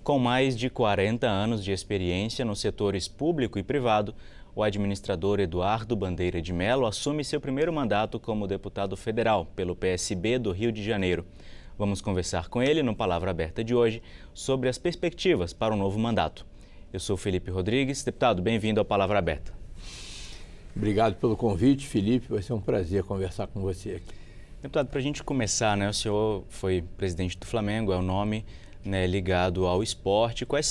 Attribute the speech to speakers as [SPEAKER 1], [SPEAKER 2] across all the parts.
[SPEAKER 1] Com mais de 40 anos de experiência nos setores público e privado, o administrador Eduardo Bandeira de Mello assume seu primeiro mandato como deputado federal pelo PSB do Rio de Janeiro. Vamos conversar com ele no Palavra Aberta de hoje sobre as perspectivas para o novo mandato. Eu sou Felipe Rodrigues. Deputado, bem-vindo ao Palavra Aberta.
[SPEAKER 2] Obrigado pelo convite, Felipe. Vai ser um prazer conversar com você aqui.
[SPEAKER 1] Deputado, para a gente começar, o senhor foi presidente do Flamengo, é o nome ligado ao esporte. Quais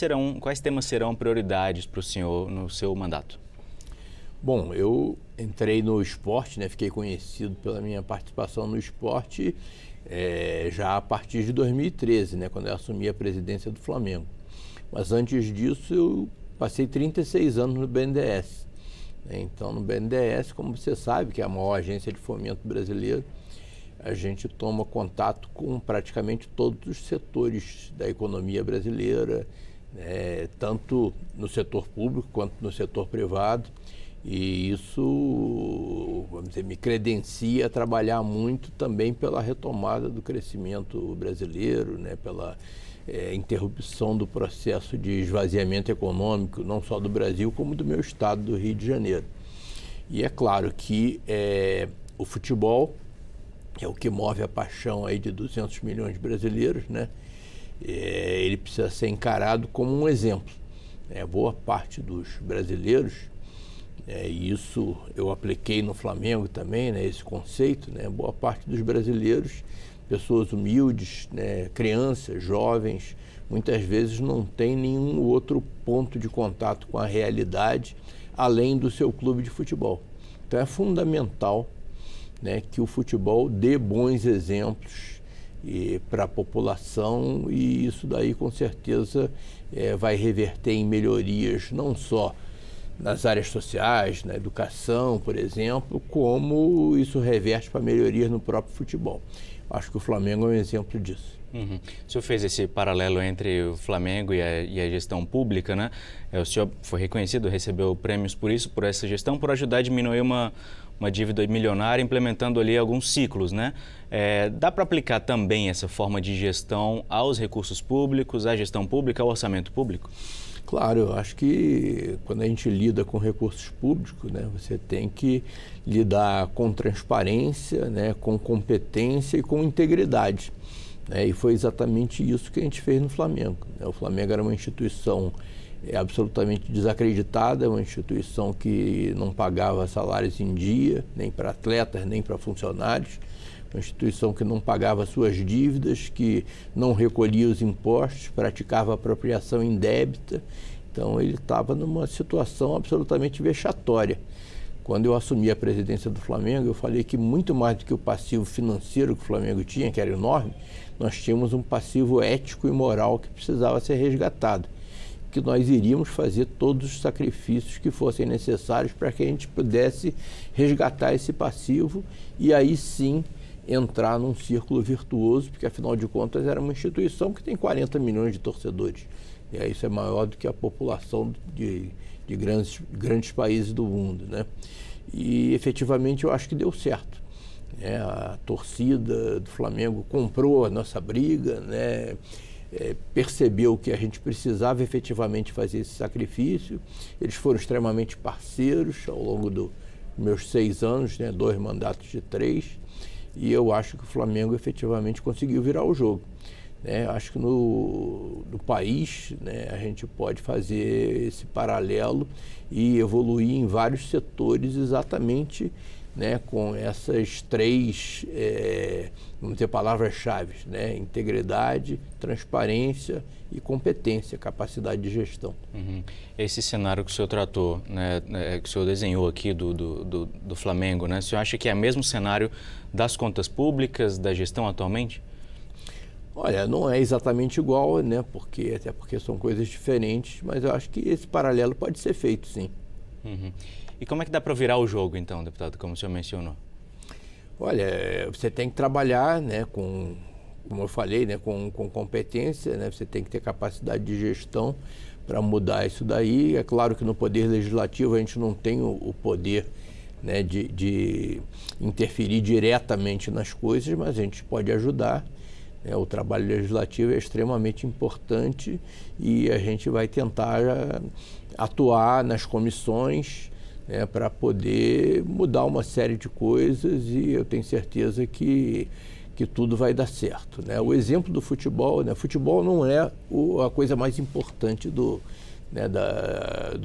[SPEAKER 1] temas serão prioridades para o senhor no seu mandato?
[SPEAKER 2] Bom, eu entrei no esporte, fiquei conhecido pela minha participação no esporte já a partir de 2013, quando eu assumi a presidência do Flamengo. Mas antes disso eu passei 36 anos no BNDES. Então no BNDES, como você sabe, que é a maior agência de fomento brasileira, a gente toma contato com praticamente todos os setores da economia brasileira, tanto no setor público quanto no setor privado. E isso, vamos dizer, me credencia a trabalhar muito também pela retomada do crescimento brasileiro, pela interrupção do processo de esvaziamento econômico, não só do Brasil, como do meu estado, do Rio de Janeiro. E é claro que o futebol é o que move a paixão aí de 200 milhões de brasileiros, ele precisa ser encarado como um exemplo. Boa parte dos brasileiros, e isso eu apliquei no Flamengo também, esse conceito, boa parte dos brasileiros, pessoas humildes, crianças, jovens, muitas vezes não tem nenhum outro ponto de contato com a realidade além do seu clube de futebol. Então é fundamental que o futebol dê bons exemplos para a população, e isso daí com certeza vai reverter em melhorias não só nas áreas sociais, na educação, por exemplo, como isso reverte para melhorias no próprio futebol. Acho que o Flamengo é um exemplo disso.
[SPEAKER 1] Uhum. O senhor fez esse paralelo entre o Flamengo e a gestão pública, O senhor foi reconhecido, recebeu prêmios por essa gestão, por ajudar a diminuir uma dívida milionária, implementando ali alguns ciclos, Dá para aplicar também essa forma de gestão aos recursos públicos, à gestão pública, ao orçamento público?
[SPEAKER 2] Claro, eu acho que quando a gente lida com recursos públicos, você tem que lidar com transparência, com competência e com integridade. E foi exatamente isso que a gente fez no Flamengo. O Flamengo era uma instituição absolutamente desacreditada, uma instituição que não pagava salários em dia, nem para atletas, nem para funcionários, uma instituição que não pagava suas dívidas, que não recolhia os impostos, praticava apropriação indébita. Então ele estava numa situação absolutamente vexatória. Quando eu assumi a presidência do Flamengo, eu falei que muito mais do que o passivo financeiro que o Flamengo tinha, que era enorme, nós tínhamos um passivo ético e moral que precisava ser resgatado, que nós iríamos fazer todos os sacrifícios que fossem necessários para que a gente pudesse resgatar esse passivo e aí sim entrar num círculo virtuoso, porque afinal de contas era uma instituição que tem 40 milhões de torcedores. E aí isso é maior do que a população de grandes países do mundo, E efetivamente eu acho que deu certo. A torcida do Flamengo comprou a nossa briga, percebeu que a gente precisava efetivamente fazer esse sacrifício. Eles foram extremamente parceiros ao longo dos meus 6 anos, 2 mandatos de 3, e eu acho que o Flamengo efetivamente conseguiu virar o jogo. Acho que no país a gente pode fazer esse paralelo e evoluir em vários setores exatamente com essas 3, vamos dizer, palavras-chave, integridade, transparência e competência, capacidade de gestão.
[SPEAKER 1] Uhum. Esse cenário que o senhor tratou, que o senhor desenhou aqui do Flamengo, o senhor acha que é o mesmo cenário das contas públicas, da gestão atualmente?
[SPEAKER 2] Olha, não é exatamente igual, até porque são coisas diferentes, mas eu acho que esse paralelo pode ser feito, sim.
[SPEAKER 1] Uhum. E como é que dá para virar o jogo, então, deputado, como o senhor mencionou?
[SPEAKER 2] Olha, você tem que trabalhar, como eu falei, com competência, você tem que ter capacidade de gestão para mudar isso daí. É claro que no Poder Legislativo a gente não tem o poder de interferir diretamente nas coisas, mas a gente pode ajudar. O trabalho legislativo é extremamente importante e a gente vai tentar atuar nas comissões, para poder mudar uma série de coisas, e eu tenho certeza que tudo vai dar certo. O exemplo do futebol, futebol não é a coisa mais importante do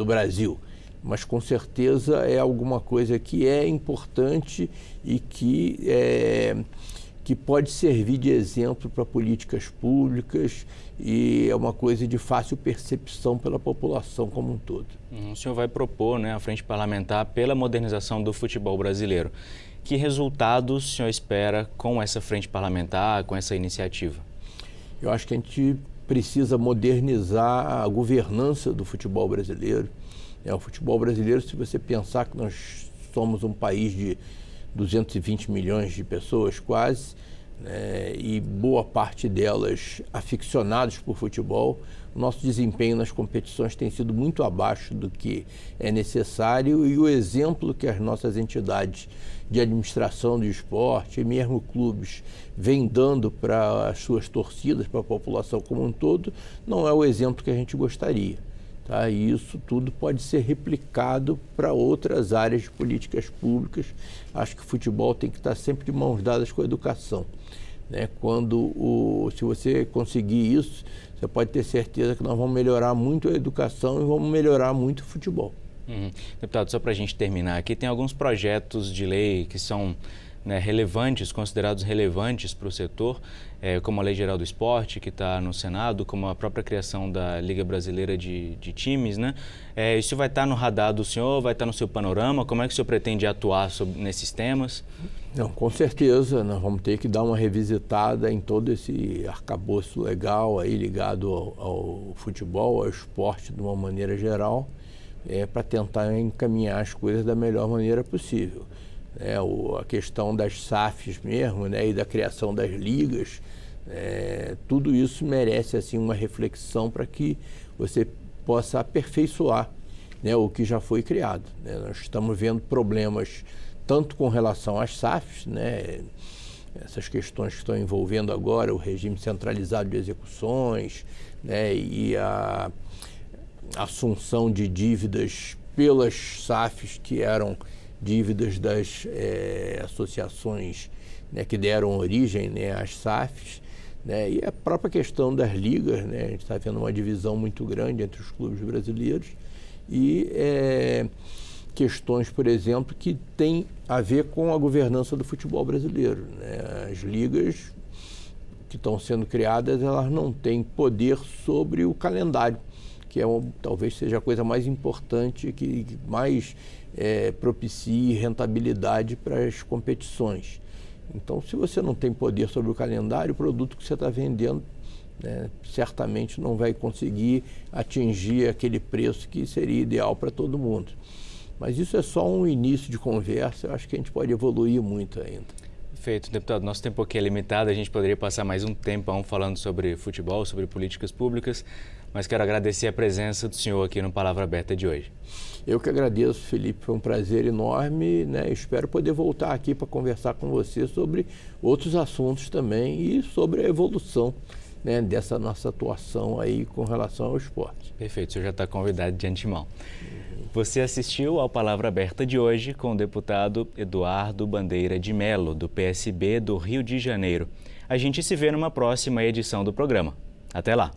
[SPEAKER 2] Brasil, mas com certeza é alguma coisa que é importante e que pode servir de exemplo para políticas públicas, e é uma coisa de fácil percepção pela população como um todo.
[SPEAKER 1] O senhor vai propor, a frente parlamentar pela modernização do futebol brasileiro. Que resultados o senhor espera com essa frente parlamentar, com essa iniciativa?
[SPEAKER 2] Eu acho que a gente precisa modernizar a governança do futebol brasileiro. O futebol brasileiro, se você pensar que nós somos um país de 220 milhões de pessoas quase, e boa parte delas aficionados por futebol, o nosso desempenho nas competições tem sido muito abaixo do que é necessário, e o exemplo que as nossas entidades de administração do esporte e mesmo clubes vêm dando para as suas torcidas, para a população como um todo, não é o exemplo que a gente gostaria. E isso tudo pode ser replicado para outras áreas de políticas públicas. Acho que o futebol tem que estar sempre de mãos dadas com a educação. Se você conseguir isso, você pode ter certeza que nós vamos melhorar muito a educação e vamos melhorar muito o futebol.
[SPEAKER 1] Deputado, só para a gente terminar aqui, tem alguns projetos de lei que são relevantes, considerados relevantes para o setor, como a Lei Geral do Esporte, que está no Senado, como a própria criação da Liga Brasileira de Times, Isso vai estar no radar do senhor, vai estar no seu panorama? Como é que o senhor pretende atuar nesses temas?
[SPEAKER 2] Não, com certeza, nós vamos ter que dar uma revisitada em todo esse arcabouço legal aí ligado ao futebol, ao esporte de uma maneira geral, para tentar encaminhar as coisas da melhor maneira possível. A questão das SAFs mesmo, e da criação das ligas, tudo isso merece assim uma reflexão para que você possa aperfeiçoar o que já foi criado. Nós estamos vendo problemas tanto com relação às SAFs, essas questões que estão envolvendo agora o regime centralizado de execuções, e a assunção de dívidas pelas SAFs que eram dívidas das associações que deram origem às SAFs, e a própria questão das ligas, a gente está vendo uma divisão muito grande entre os clubes brasileiros, e questões, por exemplo, que têm a ver com a governança do futebol brasileiro. As ligas que estão sendo criadas, elas não têm poder sobre o calendário, que talvez seja a coisa mais importante, que mais propicie rentabilidade para as competições. Então, se você não tem poder sobre o calendário, o produto que você está vendendo certamente não vai conseguir atingir aquele preço que seria ideal para todo mundo. Mas isso é só um início de conversa, eu acho que a gente pode evoluir muito ainda.
[SPEAKER 1] Perfeito, deputado. Nosso tempo aqui é limitado, a gente poderia passar mais um tempão falando sobre futebol, sobre políticas públicas, mas quero agradecer a presença do senhor aqui no Palavra Aberta de hoje.
[SPEAKER 2] Eu que agradeço, Felipe, foi um prazer enorme, Espero poder voltar aqui para conversar com você sobre outros assuntos também e sobre a evolução dessa nossa atuação aí com relação ao esporte.
[SPEAKER 1] Perfeito, o senhor já está convidado de antemão. Você assistiu ao Palavra Aberta de hoje com o deputado Eduardo Bandeira de Mello, do PSB do Rio de Janeiro. A gente se vê numa próxima edição do programa. Até lá!